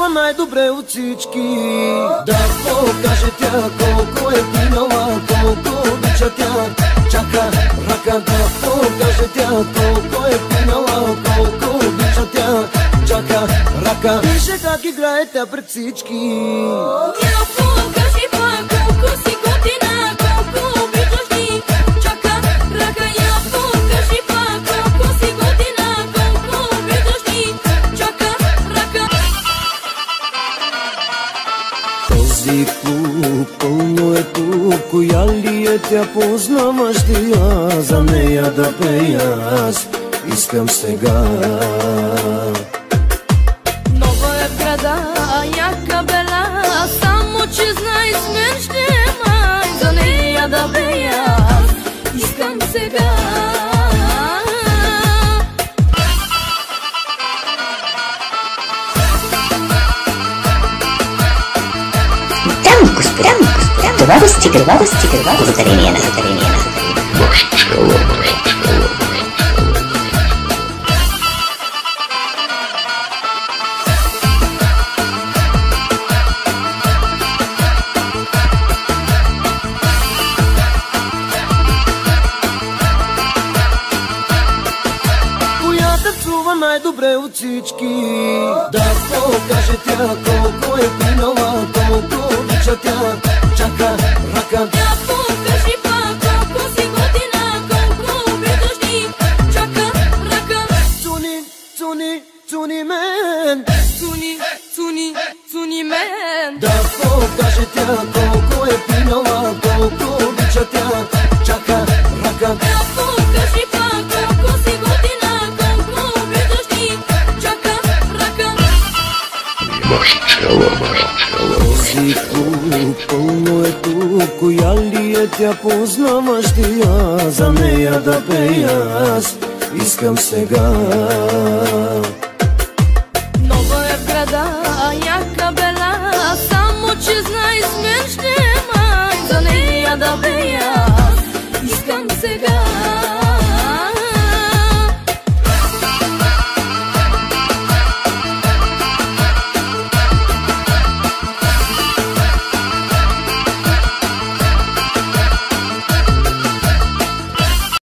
танцува най-добре от всички. Да покаже тя колко е пинала, колко обича тя. Чака ръка да покаже тя колко е пинала, колко обича тя. Чака ръка. Вижте как играе тя пред всички. Я покажи пак колко си готина, колко обичаш ти. Чака ръка, я покажи пак колко си готина, колко обичаш ти. Чака ръка. Този клуб пълно е тук, коя ли е тя, познаваш ли я? За нея да пея аз искам сега. Нова е в града, яка бела, само че знай с мен ще май. За нея да пея аз искам сега. Това да стига, благодарение на Марчелло. Коя танцува най-добре от всички. Да покаже тя колко е пинала, колко обича тя. Чака ръка. Я покажи пак колко си готина, колко обичаш ти. Чака ръка. Цуни, цуни, цуни мен. Цуни мен. Да покаже тя колко е пинала, колко обича тя. Чака ръка. Я покажи пак колко си готина, колко обичаш ти. Чака ръка. Марчелло. Този клуб пълно е тук, коя ли е тя, познаваш ли я? За нея да пея аз искам сега. Нова е в града, яка бела, само че знай с мен ще май. За нея да пея